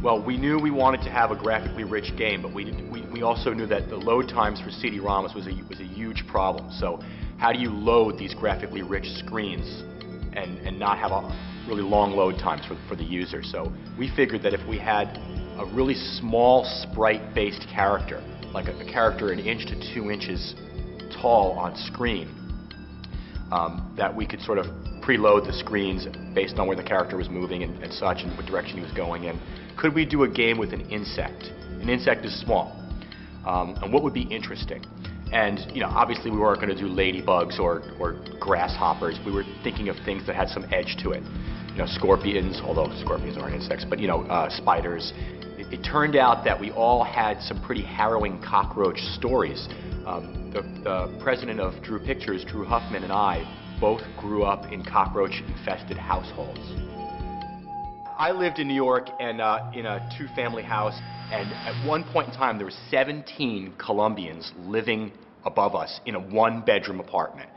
Well, we knew we wanted to have a graphically rich game, but we also knew that the load times for CD-ROMs was a huge problem. So how do you load these graphically rich screens and not have a really long load times for the user? So we figured that if we had a really small sprite-based character, like a character 1 inch to 2 inches tall on screen, that we could sort of preload the screens based on where the character was moving and such, and what direction he was going in. Could we do a game with an insect? An insect is small. And what would be interesting? And obviously we weren't going to do ladybugs or grasshoppers. We were thinking of things that had some edge to it. Scorpions, although scorpions aren't insects, but spiders. It turned out that we all had some pretty harrowing cockroach stories. The president of Drew Pictures, Drew Huffman, and I both grew up in cockroach-infested households. I lived in New York and in a two-family house, and at one point in time there were 17 Colombians living above us in a one-bedroom apartment.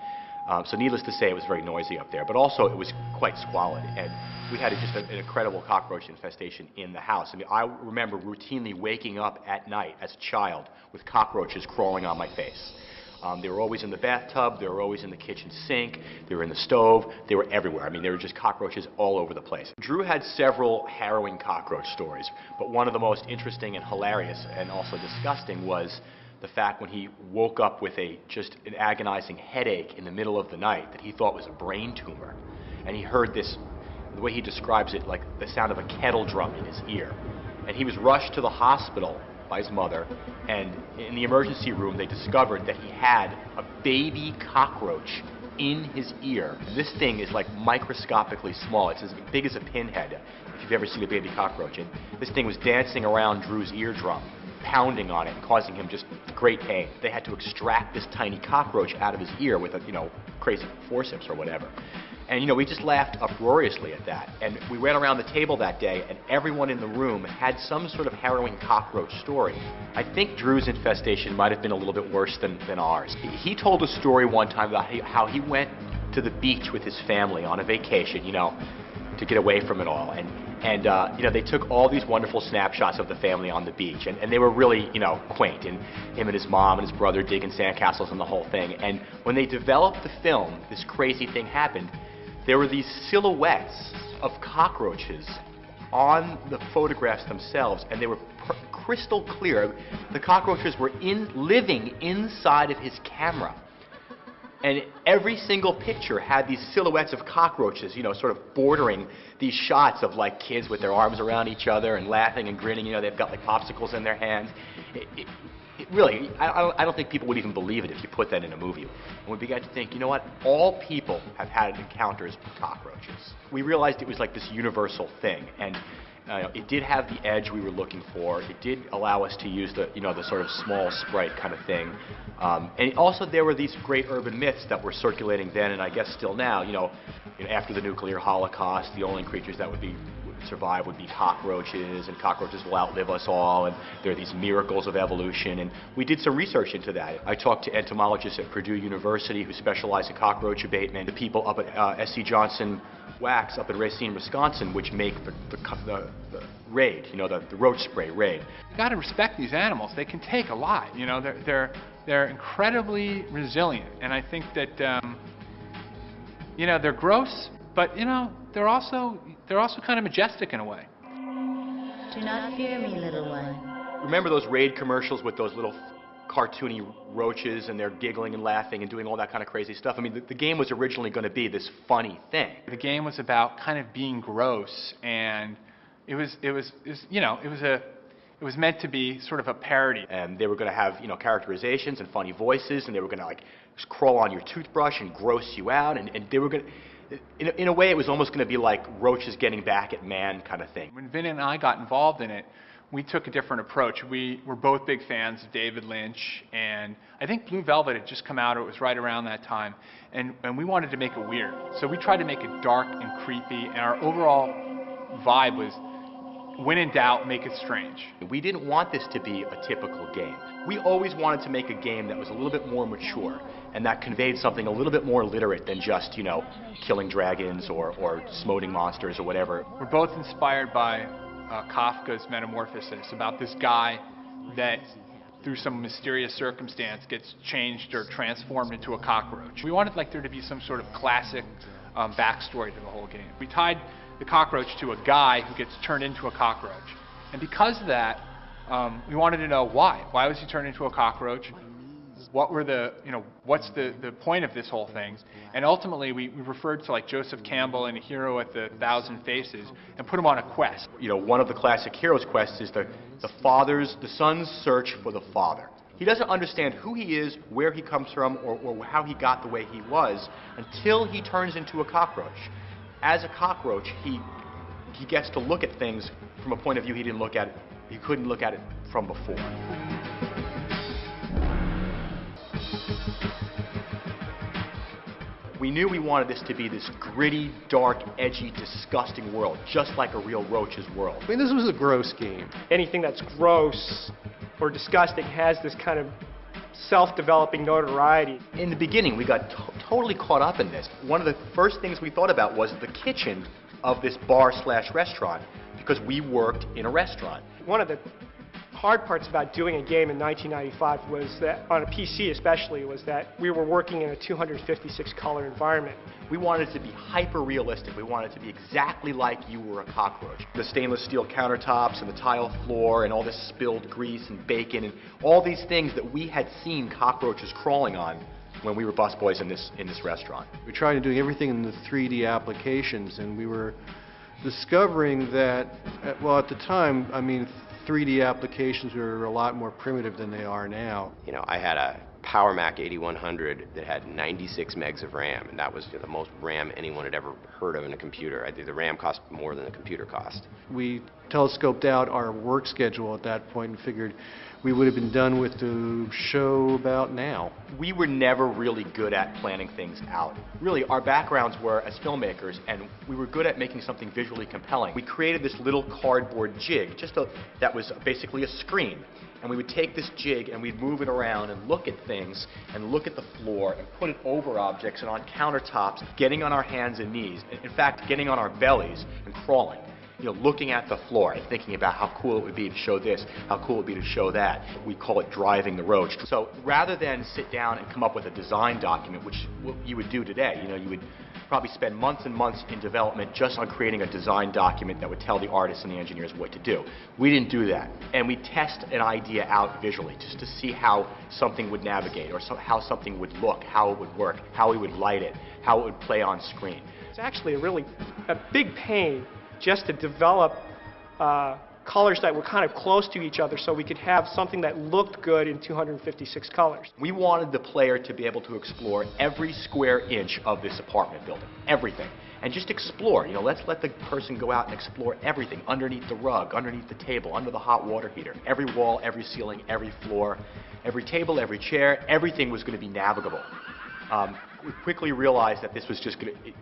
So needless to say, it was very noisy up there, but also it was quite squalid, and we had just an incredible cockroach infestation in the house. I mean, I remember routinely waking up at night as a child with cockroaches crawling on my face. They were always in the bathtub, they were always in the kitchen sink, they were in the stove, they were everywhere. I mean, there were just cockroaches all over the place. Drew had several harrowing cockroach stories, but one of the most interesting and hilarious and also disgusting was the fact when he woke up with just an agonizing headache in the middle of the night that he thought was a brain tumor. And he heard this, the way he describes it, like the sound of a kettle drum in his ear. And he was rushed to the hospital by his mother, and in the emergency room they discovered that he had a baby cockroach in his ear. This thing is like microscopically small. It's as big as a pinhead, if you've ever seen a baby cockroach. And this thing was dancing around Drew's eardrum, pounding on it and causing him just great pain. They had to extract this tiny cockroach out of his ear with a crazy forceps or whatever. And we just laughed uproariously at that. And we went around the table that day, and everyone in the room had some sort of harrowing cockroach story. I think Drew's infestation might have been a little bit worse than ours. He told a story one time about how he went to the beach with his family on a vacation, to get away from it all. And they took all these wonderful snapshots of the family on the beach, and they were really, quaint. And him and his mom and his brother digging sandcastles and the whole thing. And when they developed the film, this crazy thing happened. There were these silhouettes of cockroaches on the photographs themselves, and they were crystal clear. The cockroaches were living inside of his camera. And every single picture had these silhouettes of cockroaches, sort of bordering these shots of like kids with their arms around each other and laughing and grinning. They've got like popsicles in their hands. Really, I don't think people would even believe it if you put that in a movie. And we began to think, what? All people have had encounters with cockroaches. We realized it was like this universal thing, and it did have the edge we were looking for. It did allow us to use the sort of small sprite kind of thing. And also there were these great urban myths that were circulating then, and I guess still now. After the nuclear holocaust, the only creatures that would survive would be cockroaches, and cockroaches will outlive us all, and there are these miracles of evolution. And we did some research into that. I talked to entomologists at Purdue University who specialize in cockroach abatement, the people up at S.C. Johnson Wax up in Racine, Wisconsin, which make the Raid, the roach spray Raid. You got to respect these animals. They can take a lot. They're incredibly resilient, and I think that they're gross, but they're also kind of majestic in a way. Do not fear me, little one. Remember those Raid commercials with those little cartoony roaches, and they're giggling and laughing and doing all that kind of crazy stuff? I mean, the game was originally going to be this funny thing. The game was about kind of being gross, and it was meant to be sort of a parody. And they were going to have characterizations and funny voices, and they were going to like just crawl on your toothbrush and gross you out, and they were going to. In a way, it was almost going to be like roaches getting back at man kind of thing. When Vin and I got involved in it, we took a different approach. We were both big fans of David Lynch, and I think Blue Velvet had just come out, or it was right around that time, and we wanted to make it weird. So we tried to make it dark and creepy, and our overall vibe was, when in doubt, make it strange. We didn't want this to be a typical game. We always wanted to make a game that was a little bit more mature, and that conveyed something a little bit more literate than just, killing dragons or smoting monsters or whatever. We're both inspired by Kafka's Metamorphosis, about this guy that through some mysterious circumstance gets changed or transformed into a cockroach. We wanted there to be some sort of classic backstory to the whole game. We tied the cockroach to a guy who gets turned into a cockroach. And because of that, we wanted to know why. Why was he turned into a cockroach? What were what's the point of this whole thing? And ultimately, we referred to Joseph Campbell and a hero at the Thousand Faces and put him on a quest. One of the classic hero's quests is the son's search for the father. He doesn't understand who he is, where he comes from, or how he got the way he was until he turns into a cockroach. As a cockroach, he gets to look at things from a point of view he couldn't look at it from before. We knew we wanted this to be this gritty, dark, edgy, disgusting world, just like a real roach's world. I mean, this was a gross game. Anything that's gross or disgusting has this kind of self-developing notoriety. In the beginning, we got totally caught up in this. One of the first things we thought about was the kitchen of this bar/restaurant, because we worked in a restaurant. One of the hard parts about doing a game in 1995 was that, on a PC especially, was that we were working in a 256 color environment. We wanted it to be hyper-realistic. We wanted it to be exactly like you were a cockroach. The stainless steel countertops and the tile floor and all this spilled grease and bacon and all these things that we had seen cockroaches crawling on when we were busboys in this restaurant. We tried doing everything in the 3D applications, and we were discovering that, well, at the time, 3D applications were a lot more primitive than they are now. I had a Power Mac 8100 that had 96 megs of RAM, and that was the most RAM anyone had ever heard of in a computer. I think the RAM cost more than the computer cost. We telescoped out our work schedule at that point and figured we would have been done with the show about now. We were never really good at planning things out. Really, our backgrounds were as filmmakers, and we were good at making something visually compelling. We created this little cardboard jig, that was basically a screen. And we would take this jig and we'd move it around and look at things and look at the floor and put it over objects and on countertops, getting on our hands and knees. In fact, getting on our bellies and crawling. Looking at the floor and thinking about how cool it would be to show this, how cool it would be to show that. We call it driving the roach. So rather than sit down and come up with a design document, which you would do today, you would probably spend months and months in development just on creating a design document that would tell the artists and the engineers what to do. We didn't do that. And we test an idea out visually just to see how something would navigate or how something would look, how it would work, how we would light it, how it would play on screen. It's actually a big pain just to develop colors that were kind of close to each other so we could have something that looked good in 256 colors. We wanted the player to be able to explore every square inch of this apartment building, everything, and just explore. Let's let the person go out and explore everything, underneath the rug, underneath the table, under the hot water heater, every wall, every ceiling, every floor, every table, every chair, everything was going to be navigable. We quickly realized that this was just going to,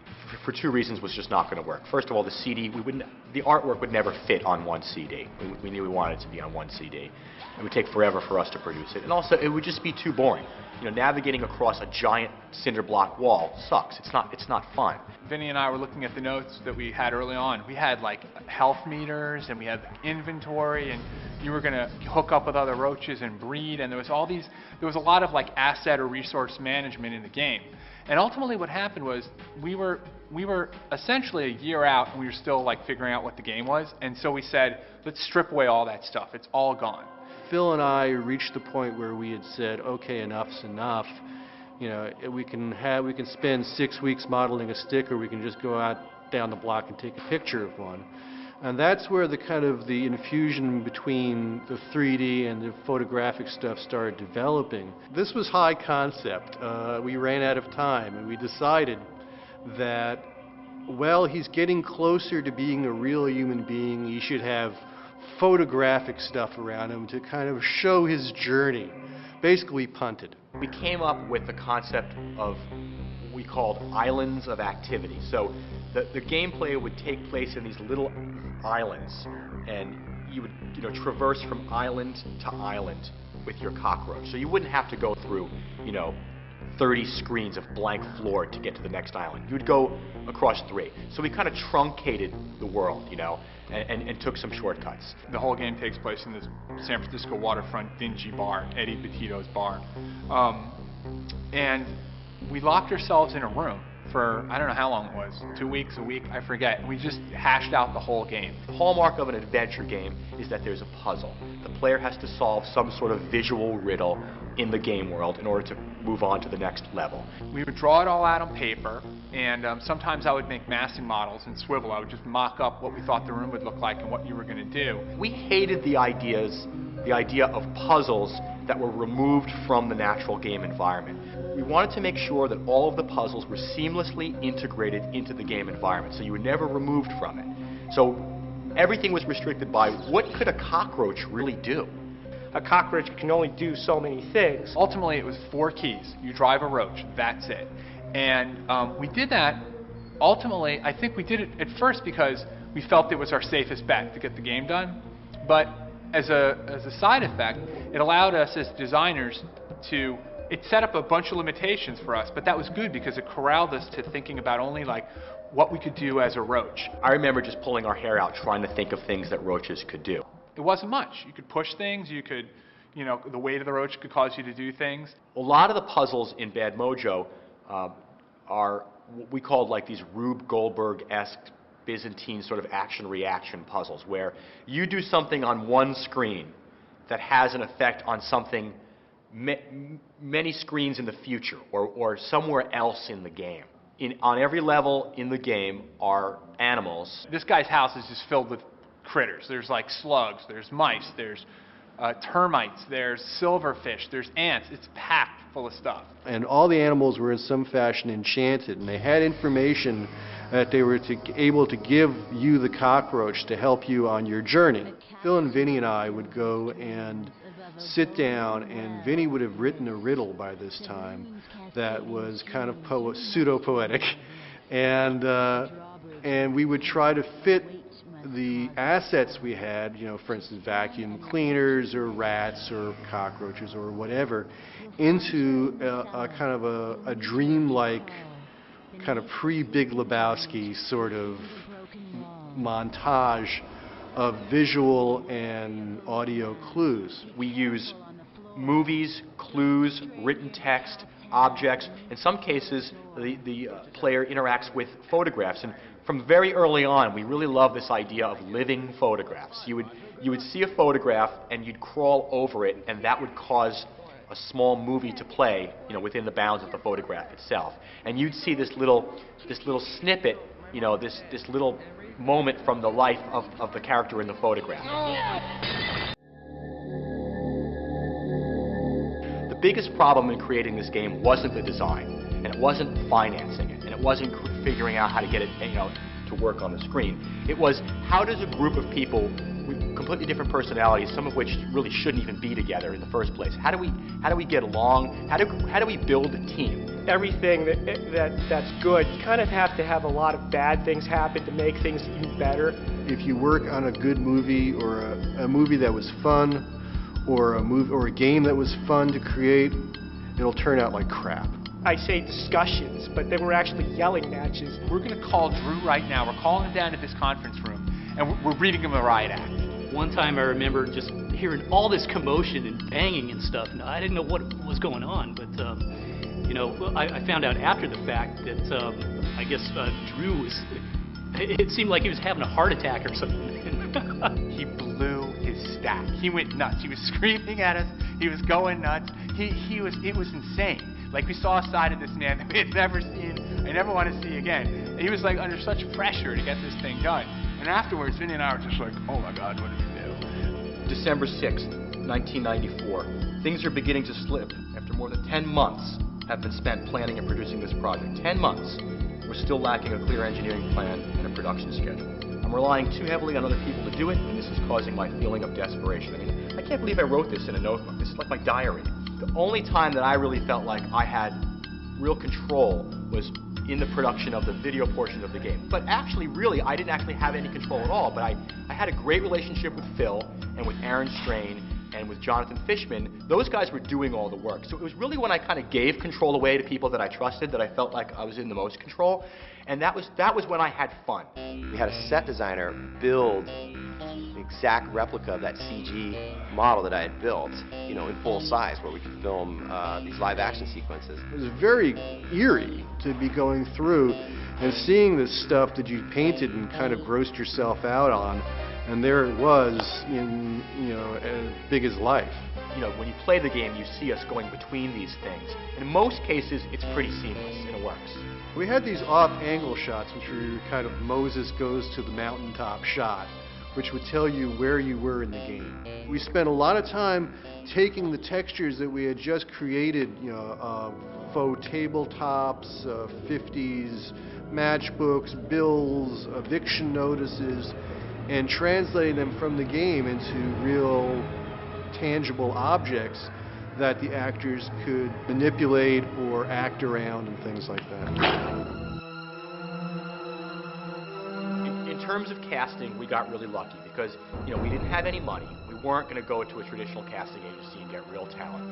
for two reasons, was just not going to work. First of all, the artwork would never fit on one CD. We knew we wanted it to be on one CD. It would take forever for us to produce it. And also, it would just be too boring. Navigating across a giant cinder block wall sucks. It's not fun. Vinny and I were looking at the notes that we had early on. We had health meters, and we had inventory, and you were going to hook up with other roaches and breed, and there was a lot of asset or resource management in the game. And ultimately what happened was we were essentially a year out, and we were still figuring out what the game was, and so we said, let's strip away all that stuff. It's all gone. Phil and I reached the point where we had said, okay, enough's enough. We can spend 6 weeks modeling a stick, or we can just go out down the block and take a picture of one. And that's where the infusion between the 3D and the photographic stuff started developing. This was high concept. We ran out of time, and we decided that, well, he's getting closer to being a real human being. He should have photographic stuff around him to kind of show his journey. Basically, punted. We came up with the concept of what we called islands of activity. So the gameplay would take place in these little islands, and you would traverse from island to island with your cockroach. So you wouldn't have to go through 30 screens of blank floor to get to the next island. You'd go across 3. So we kind of truncated the world, you know, and took some shortcuts. The whole game takes place in this San Francisco waterfront dingy bar, Eddie Petito's bar. And we locked ourselves in a room for, I don't know how long it was, 2 weeks, a week, I forget. And we just hashed out the whole game. The hallmark of an adventure game is that there's a puzzle. The player has to solve some sort of visual riddle in the game world in order to move on to the next level. We would draw it all out on paper, and sometimes I would make massing models and swivel. I would just mock up what we thought the room would look like and what you were going to do. We hated the idea of puzzles that were removed from the natural game environment. We wanted to make sure that all of the puzzles were seamlessly integrated into the game environment, so you were never removed from it. So everything was restricted by what could a cockroach really do? A cockroach can only do so many things. Ultimately, it was 4 keys. You drive a roach, that's it. And we did that, ultimately, I think we did it at first because we felt it was our safest bet to get the game done. But as a side effect, it allowed us as designers to, it set up a bunch of limitations for us, but that was good because it corralled us to thinking about only like what we could do as a roach. I remember just pulling our hair out trying to think of things that roaches could do. It wasn't much. You could push things, you could, you know, the weight of the roach could cause you to do things. A lot of the puzzles in Bad Mojo are what we called like these Rube Goldberg-esque Byzantine sort of action-reaction puzzles, where you do something on one screen that has an effect on something many screens in the future or somewhere else in the game. On every level in the game are animals. This guy's house is just filled with critters. There's like slugs, there's mice, there's termites, there's silverfish, there's ants. It's packed full of stuff. And all the animals were in some fashion enchanted, and they had information that they were able to give you, the cockroach, to help you on your journey. Phil and Vinny and I would go and sit down, and Vinny would have written a riddle by this time that was kind of pseudo-poetic, and we would try to fit the assets we had, you know, for instance, vacuum cleaners or rats or cockroaches or whatever, into a kind of a dreamlike, kind of pre-Big Lebowski sort of montage of visual and audio clues. We use movies, clues, written text, objects. In some cases, the player interacts with photographs. And from very early on, we really love this idea of living photographs. You would see a photograph and you'd crawl over it, and that would cause a small movie to play, you know, within the bounds of the photograph itself. And you'd see this little snippet, you know, this little moment from the life of the character in the photograph. The biggest problem in creating this game wasn't the design, and it wasn't financing it, and it wasn't figuring out how to get it, you know, to work on the screen. It was, how does a group of people with completely different personalities, some of which really shouldn't even be together in the first place, how do we get along? How do we build a team? Everything that's good, you kind of have to have a lot of bad things happen to make things even better. If you work on a good movie or a movie that was fun, or a game that was fun to create, it'll turn out like crap. I say discussions, but they were actually yelling matches. We're going to call Drew right now. We're calling him down to this conference room, and we're reading him a riot act. One time I remember just hearing all this commotion and banging and stuff, and I didn't know what was going on, but you know, I found out after the fact that I guess Drew was, it seemed like he was having a heart attack or something. He blew his stack. He went nuts. He was screaming at us. He was going nuts. It was insane. Like, we saw a side of this man that we had never seen, I never want to see again. And he was like under such pressure to get this thing done. And afterwards, Vinny and I were just like, oh my God, what did we do? December 6th, 1994. Things are beginning to slip. After more than 10 months have been spent planning and producing this project. 10 months. We're still lacking a clear engineering plan and a production schedule. I'm relying too heavily on other people to do it, and this is causing my feeling of desperation. I mean, I can't believe I wrote this in a notebook. This is like my diary. The only time that I really felt like I had real control was in the production of the video portion of the game. But actually, really, I didn't actually have any control at all, but I had a great relationship with Phil and with Aaron Strain and with Jonathan Fishman, those guys were doing all the work. So it was really when I kind of gave control away to people that I trusted that I felt like I was in the most control, and that was when I had fun. We had a set designer build the exact replica of that CG model that I had built, you know, in full size, where we could film these live action sequences. It was very eerie to be going through and seeing this stuff that you painted and kind of grossed yourself out on, and there it was in, you know, as big as life. You know, when you play the game, you see us going between these things. In most cases, it's pretty seamless and it works. We had these off-angle shots, which were kind of Moses goes to the mountaintop shot, which would tell you where you were in the game. We spent a lot of time taking the textures that we had just created, you know, faux tabletops, 50s matchbooks, bills, eviction notices, and translating them from the game into real tangible objects that the actors could manipulate or act around and things like that. In terms of casting, we got really lucky because, you know, we didn't have any money. We weren't going to go to a traditional casting agency and get real talent.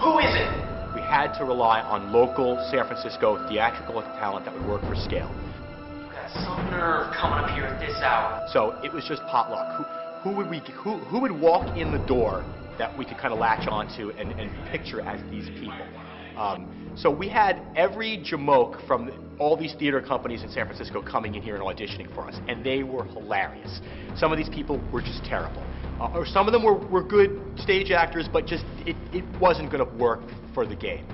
Who is it? We had to rely on local San Francisco theatrical talent that would work for scale. You got some nerve coming up here at this hour. So it was just potluck. Who would walk in the door that we could kind of latch onto and picture as these people? So we had every jamoke from all these theater companies in San Francisco coming in here and auditioning for us, and they were hilarious. Some of these people were just terrible. Or some of them were good stage actors, but just it wasn't going to work for the game.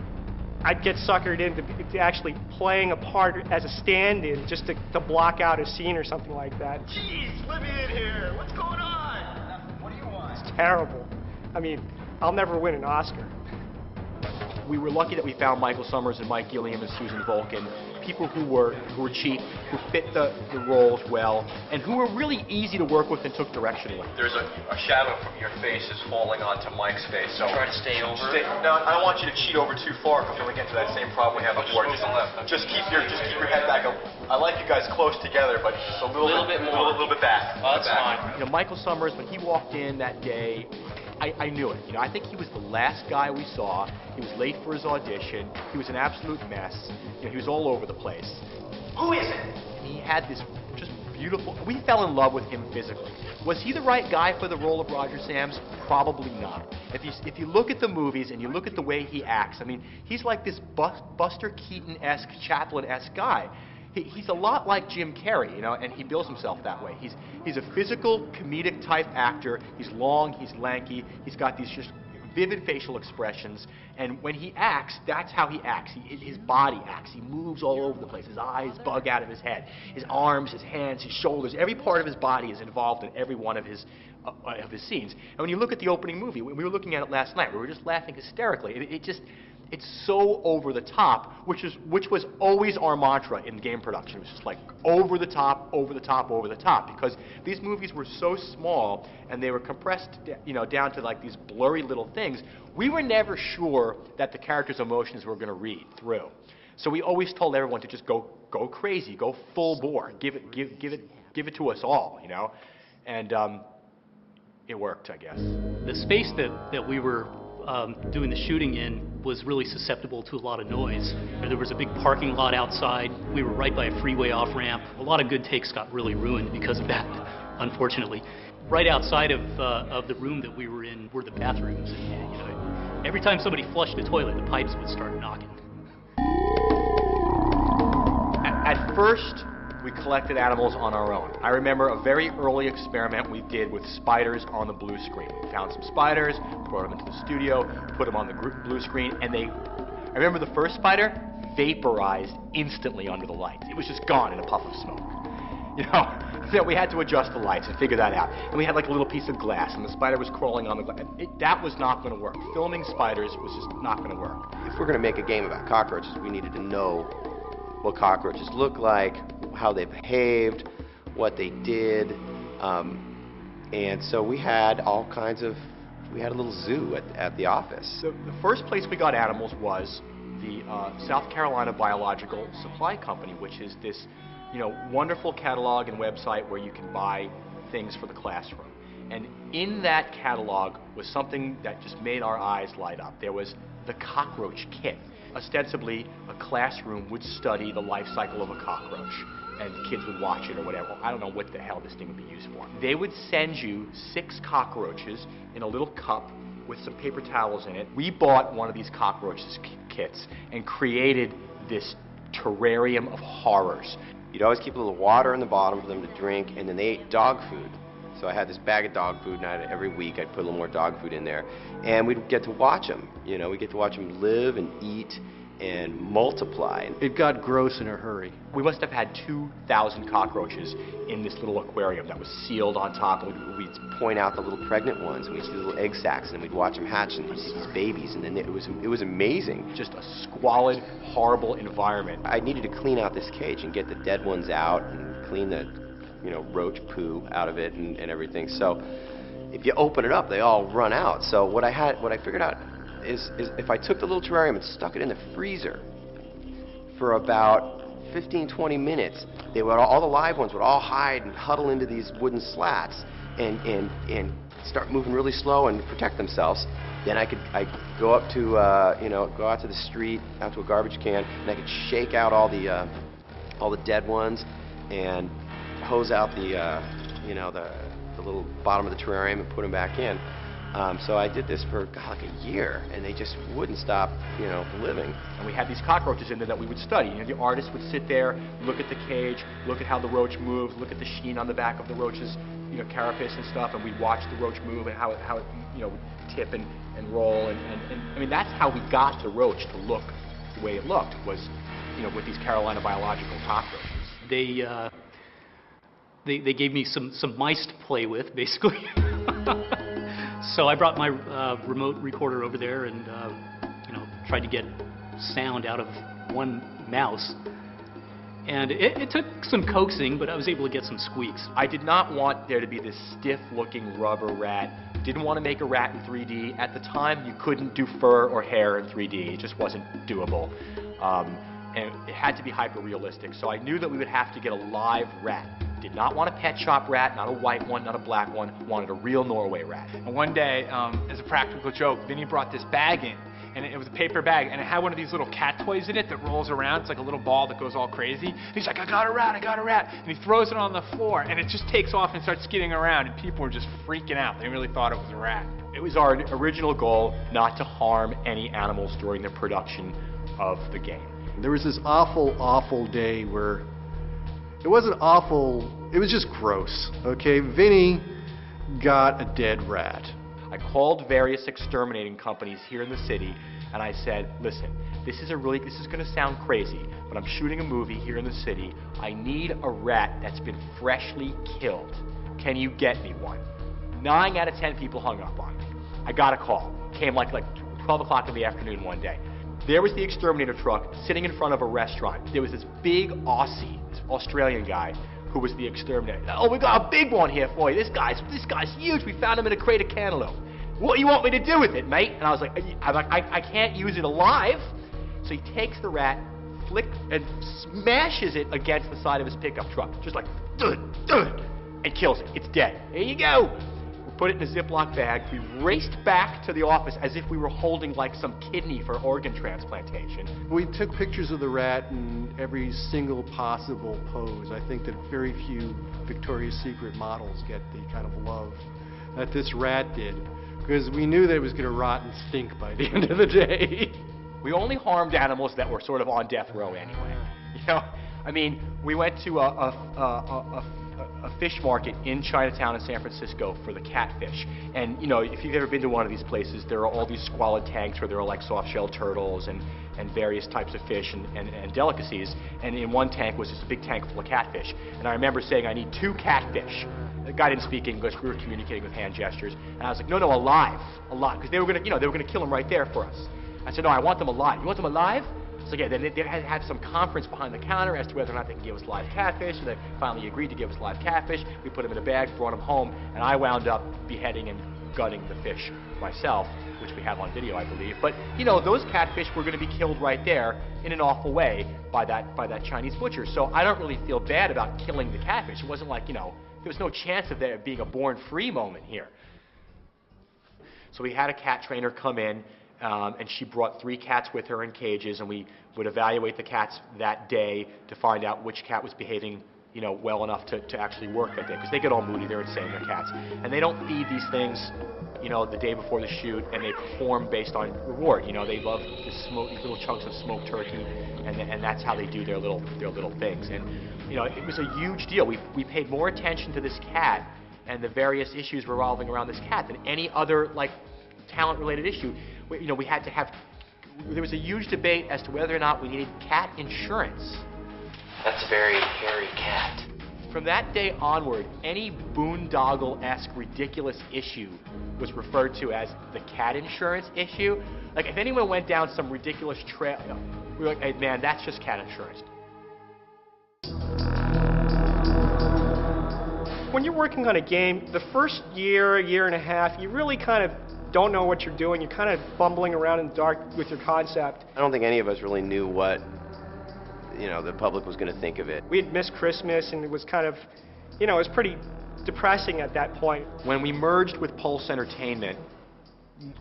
I'd get suckered into actually playing a part as a stand-in just to block out a scene or something like that. Jeez, let me in here. What's going on? What do you want? It's terrible. I mean, I'll never win an Oscar. We were lucky that we found Michael Summers and Mike Gilliam and Susan Volkin, people who were cheap, who fit the roles well, and who were really easy to work with and took direction with. There's a shadow from your face is falling onto Mike's face, so Try to stay over. No, I don't want you to cheat over too far because we get to that same problem we had before. Just keep your head back up. I like you guys close together, but just a little bit more, a little bit back. Oh, that's fine. You know, Michael Summers, when he walked in that day, I knew it. You know, I think he was the last guy we saw. He was late for his audition. He was an absolute mess. You know, he was all over the place. Who is it? And he had this just beautiful. We fell in love with him physically. Was he the right guy for the role of Roger Sams? Probably not. If you look at the movies and you look at the way he acts, I mean, he's like this Buster Keaton-esque, Chaplin-esque guy. He's a lot like Jim Carrey, you know, and he bills himself that way. He's a physical, comedic type actor. He's long, he's lanky, he's got these just vivid facial expressions, and when he acts, that's how he acts. His body acts. He moves all over the place. His eyes bug out of his head. His arms, his hands, his shoulders, every part of his body is involved in every one of his scenes. And when you look at the opening movie, we were looking at it last night, we were just laughing hysterically. It's so over the top, which was always our mantra in game production. It was just like over the top, over the top, over the top, because these movies were so small and they were compressed, you know, down to like these blurry little things. We were never sure that the characters' emotions were going to read through. So we always told everyone to just go crazy, go full bore, give it to us all, you know, and it worked, I guess. The space that we were doing the shooting in was really susceptible to a lot of noise. There was a big parking lot outside. We were right by a freeway off-ramp. A lot of good takes got really ruined because of that, unfortunately. Right outside of the room that we were in were the bathrooms. And, you know, every time somebody flushed the toilet, the pipes would start knocking. At first, we collected animals on our own. I remember a very early experiment we did with spiders on the blue screen. We found some spiders, brought them into the studio, put them on the blue screen, and I remember the first spider vaporized instantly under the lights. It was just gone in a puff of smoke. You know, so we had to adjust the lights and figure that out. And we had like a little piece of glass, and the spider was crawling on the glass. That was not going to work. Filming spiders was just not going to work. If we're going to make a game about cockroaches, we needed to know what cockroaches look like, how they behaved, what they did, and so we had all kinds of, we had a little zoo at the office. The first place we got animals was the South Carolina Biological Supply Company, which is this, you know, wonderful catalog and website where you can buy things for the classroom. And in that catalog was something that just made our eyes light up. There was the cockroach kit. Ostensibly, a classroom would study the life cycle of a cockroach, and kids would watch it or whatever. I don't know what the hell this thing would be used for. They would send you 6 cockroaches in a little cup with some paper towels in it. We bought one of these cockroaches kits and created this terrarium of horrors. You'd always keep a little water in the bottom for them to drink, and then they ate dog food. So I had this bag of dog food, and every week I'd put a little more dog food in there. And we'd get to watch them. You know, we'd get to watch them live and eat and multiply. It got gross in a hurry. We must have had 2,000 cockroaches in this little aquarium that was sealed on top. We'd point out the little pregnant ones, and we'd see the little egg sacs, and then we'd watch them hatch, and we'd see these babies, and then it was amazing. Just a squalid, horrible environment. I needed to clean out this cage and get the dead ones out and clean the, roach poo out of it and everything. So if you open it up, they all run out. So what I figured out is if I took the little terrarium and stuck it in the freezer for about 15-20 minutes, all the live ones would all hide and huddle into these wooden slats and start moving really slow and protect themselves. Then I could go up to go out to the street, out to a garbage can, and I could shake out all the dead ones and hose out the little bottom of the terrarium and put them back in. So I did this for like a year, and they just wouldn't stop, living. And we had these cockroaches in there that we would study. The artist would sit there, look at the cage, look at how the roach moves, look at the sheen on the back of the roach's, carapace and stuff, and we'd watch the roach move and how it would tip and roll. And I mean, that's how we got the roach to look the way it looked, was, with these Carolina biological cockroaches. They gave me some mice to play with, basically. So I brought my remote recorder over there and tried to get sound out of one mouse. And it took some coaxing, but I was able to get some squeaks. I did not want there to be this stiff-looking rubber rat. Didn't want to make a rat in 3D. At the time, you couldn't do fur or hair in 3D. It just wasn't doable. And it had to be hyper-realistic. So I knew that we would have to get a live rat. Did not want a pet shop rat, not a white one, not a black one. Wanted a real Norway rat. And one day, as a practical joke, Vinny brought this bag in, and it was a paper bag, and it had one of these little cat toys in it that rolls around. It's like a little ball that goes all crazy. And he's like, I got a rat, I got a rat. And he throws it on the floor, and it just takes off and starts skidding around, and people were just freaking out. They really thought it was a rat. It was our original goal not to harm any animals during the production of the game. There was this awful, awful day where it wasn't awful, it was just gross, okay? Vinny got a dead rat. I called various exterminating companies here in the city, and I said, listen, this is going to sound crazy, but I'm shooting a movie here in the city. I need a rat that's been freshly killed. Can you get me one? 9 out of 10 people hung up on me. I got a call. Came like 12 o'clock in the afternoon one day. There was the exterminator truck sitting in front of a restaurant. There was this big Aussie, this Australian guy, who was the exterminator. Oh, we got a big one here for you. This guy's huge. We found him in a crate of cantaloupe. What do you want me to do with it, mate? And I was like, I can't use it alive. So he takes the rat, and smashes it against the side of his pickup truck, just like, and kills it. It's dead. There you go. Put it in a Ziploc bag. We raced back to the office as if we were holding like some kidney for organ transplantation. We took pictures of the rat in every single possible pose. I think that very few Victoria's Secret models get the kind of love that this rat did, because we knew that it was going to rot and stink by the end of the day. We only harmed animals that were sort of on death row anyway. I mean, we went to a fish market in Chinatown in San Francisco for the catfish. And, if you've ever been to one of these places, there are all these squalid tanks where there are like soft-shelled turtles and various types of fish and delicacies. And in one tank was just a big tank full of catfish. And I remember saying, I need 2 catfish. The guy didn't speak English. We were communicating with hand gestures. And I was like, no, alive. Because they were going to kill them right there for us. I said, no, I want them alive. You want them alive? So yeah, they had some conference behind the counter as to whether or not they can give us live catfish, and they finally agreed to give us live catfish. We put them in a bag, brought them home, and I wound up beheading and gutting the fish myself, which we have on video, I believe. But those catfish were going to be killed right there in an awful way by that Chinese butcher. So I don't really feel bad about killing the catfish. It wasn't like was no chance of there being a born free moment here. So we had a cat trainer come in, and she brought 3 cats with her in cages, and we would evaluate the cats that day to find out which cat was behaving, you know, well enough to actually work that day, because they get all moody, they're insane, they're cats. And they don't feed these things, you know, the day before the shoot, and they perform based on reward. You know, they love to smoke these little chunks of smoked turkey, and that's how they do their little things. And, you know, it was a huge deal. We paid more attention to this cat and the various issues revolving around this cat than any other, like, talent-related issue. You know, we had to have, there was a huge debate as to whether or not we needed cat insurance. That's a very hairy cat. From that day onward, any boondoggle-esque ridiculous issue was referred to as the cat insurance issue. Like, if anyone went down some ridiculous trail, we were like, hey, man, that's just cat insurance. When you're working on a game, the first year and a half, you really kind of don't know what you're doing. You're kind of bumbling around in the dark with your concept. I don't think any of us really knew what, you know, the public was going to think of it. We had missed Christmas, and it was kind of, you know, it was pretty depressing at that point. When we merged with Pulse Entertainment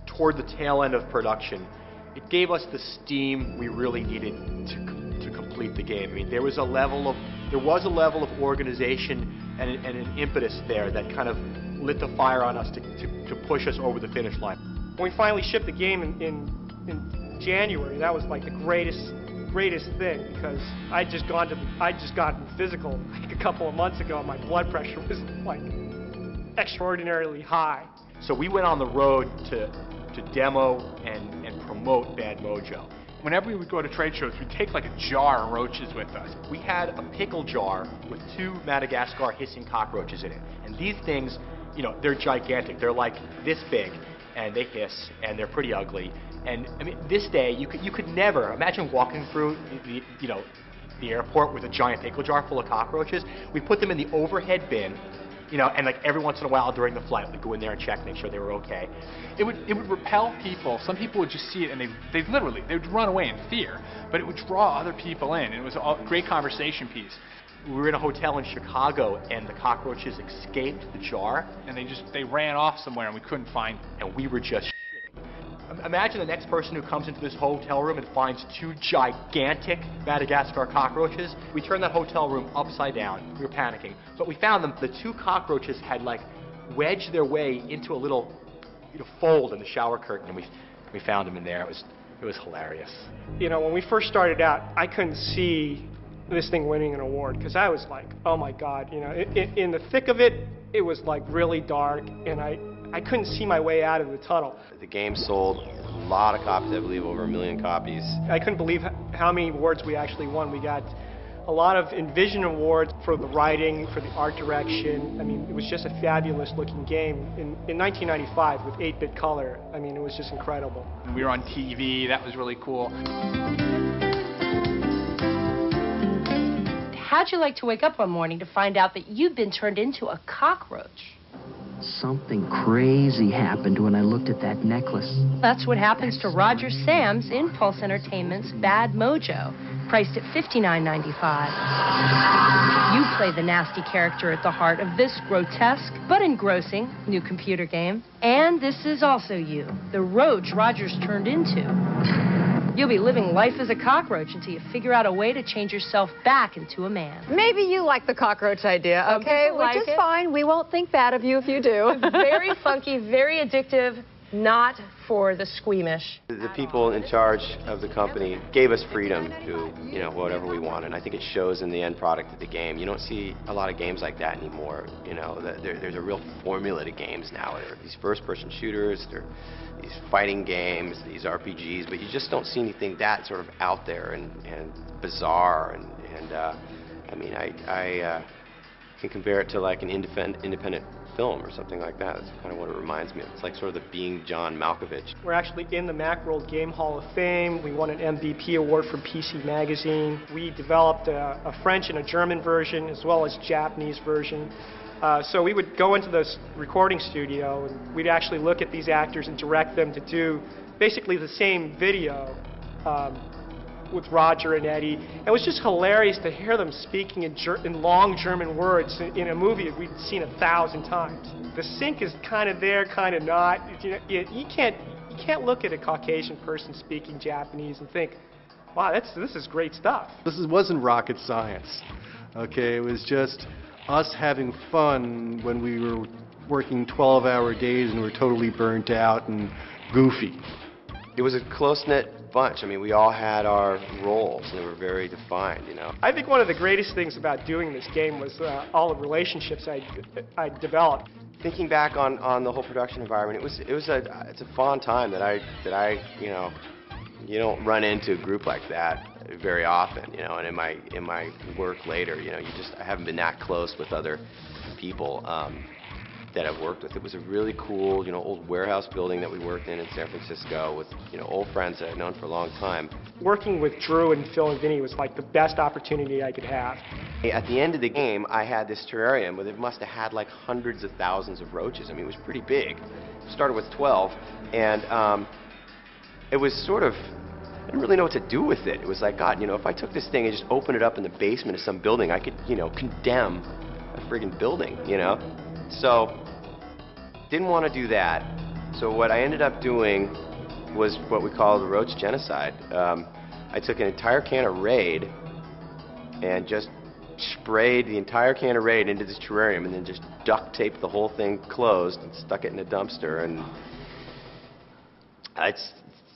toward the tail end of production, it gave us the steam we really needed to complete the game. I mean, there was a level of organization and an impetus there that kind of lit the fire on us to push us over the finish line. When we finally shipped the game in January, that was like the greatest thing, because I'd just gotten physical like a couple of months ago, and my blood pressure was like extraordinarily high. So we went on the road to demo and promote Bad Mojo. Whenever we would go to trade shows, we'd take like a jar of roaches with us. We had a pickle jar with 2 Madagascar hissing cockroaches in it. And these things, you know, they're gigantic. They're like this big, and they hiss, and they're pretty ugly. And I mean, this day, you could never imagine walking through the airport with a giant pickle jar full of cockroaches. We put them in the overhead bin, you know, and like every once in a while during the flight, we'd go in there and check, make sure they were okay. It would repel people. Some people would just see it and they would run away in fear, but it would draw other people in. It was a great conversation piece. We were in a hotel in Chicago, and the cockroaches escaped the jar, and they ran off somewhere, and we couldn't find them. And we were just shitting. Imagine the next person who comes into this hotel room and finds 2 gigantic Madagascar cockroaches. We turned that hotel room upside down. We were panicking, but we found them. The 2 cockroaches had like wedged their way into a little, you know, fold in the shower curtain, and we found them in there. It was hilarious. You know, when we first started out, I couldn't see this thing winning an award, because I was like, oh my God, you know, in the thick of it, it was like really dark, and I couldn't see my way out of the tunnel. The game sold a lot of copies, I believe over 1 million copies. I couldn't believe how many awards we actually won. We got a lot of Envision awards for the writing, for the art direction. I mean, it was just a fabulous looking game in 1995 with 8-bit color. I mean, it was just incredible. And we were on TV, that was really cool. How'd you like to wake up one morning to find out that you'd been turned into a cockroach? Something crazy happened when I looked at that necklace. That's what happens to Roger Sams in Pulse Entertainment's Bad Mojo, priced at $59.95. You play the nasty character at the heart of this grotesque but engrossing new computer game. And this is also you, the roach Roger's turned into. You'll be living life as a cockroach until you figure out a way to change yourself back into a man. Maybe you like the cockroach idea, okay? Which is fine. We won't think bad of you if you do. Very funky, very addictive, not for the squeamish. The people in charge of the company gave us freedom to do, you know, whatever we want, and I think it shows in the end product of the game. You don't see a lot of games like that anymore. You know, there's a real formula to games now. There are these first-person shooters, there are these fighting games, these RPGs, but you just don't see anything that sort of out there and bizarre. And I mean, I can compare it to like an independent film or something like that. That's kind of what it reminds me of. It's like sort of the Being John Malkovich. We're actually in the Macworld Game Hall of Fame. We won an MVP award from PC Magazine. We developed a French and a German version, as well as Japanese version. So we would go into this recording studio, and we'd actually look at these actors and direct them to do basically the same video with Roger and Eddie. And it was just hilarious to hear them speaking in long German words in a movie that we'd seen 1,000 times. The sync is kind of there, kind of not. You know, you can't look at a Caucasian person speaking Japanese and think, wow, this is great stuff. Wasn't rocket science, okay? It was just us having fun when we were working 12-hour days and we were totally burnt out and goofy. It was a close-knit bunch. I mean, we all had our roles, and they were very defined, you know. I think one of the greatest things about doing this game was all the relationships I developed. Thinking back on the whole production environment, it's a fun time that I you know, you don't run into a group like that very often, you know. And in my work later, you know, I haven't been that close with other people that I've worked with. It was a really cool, you know, old warehouse building that we worked in San Francisco with, you know, old friends that I'd known for a long time. Working with Drew and Phil and Vinny was like the best opportunity I could have. At the end of the game, I had this terrarium where it must have had like hundreds of thousands of roaches. I mean, it was pretty big. Started with 12, and it was sort of, I didn't really know what to do with it. It was like, God, you know, if I took this thing and just opened it up in the basement of some building, I could, you know, condemn a friggin' building, you know? So, didn't want to do that. So what I ended up doing was what we call the roach genocide. I took an entire can of Raid and just sprayed the entire can of Raid into this terrarium and then just duct taped the whole thing closed and stuck it in a dumpster. And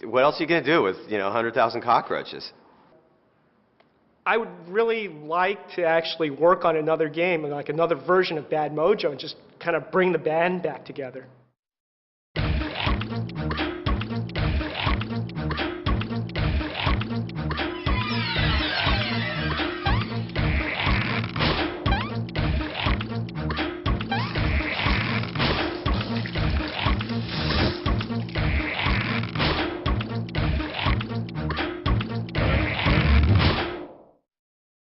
what else are you going to do with, you know, 100,000 cockroaches? I would really like to actually work on another game, like another version of Bad Mojo, and just kind of bring the band back together.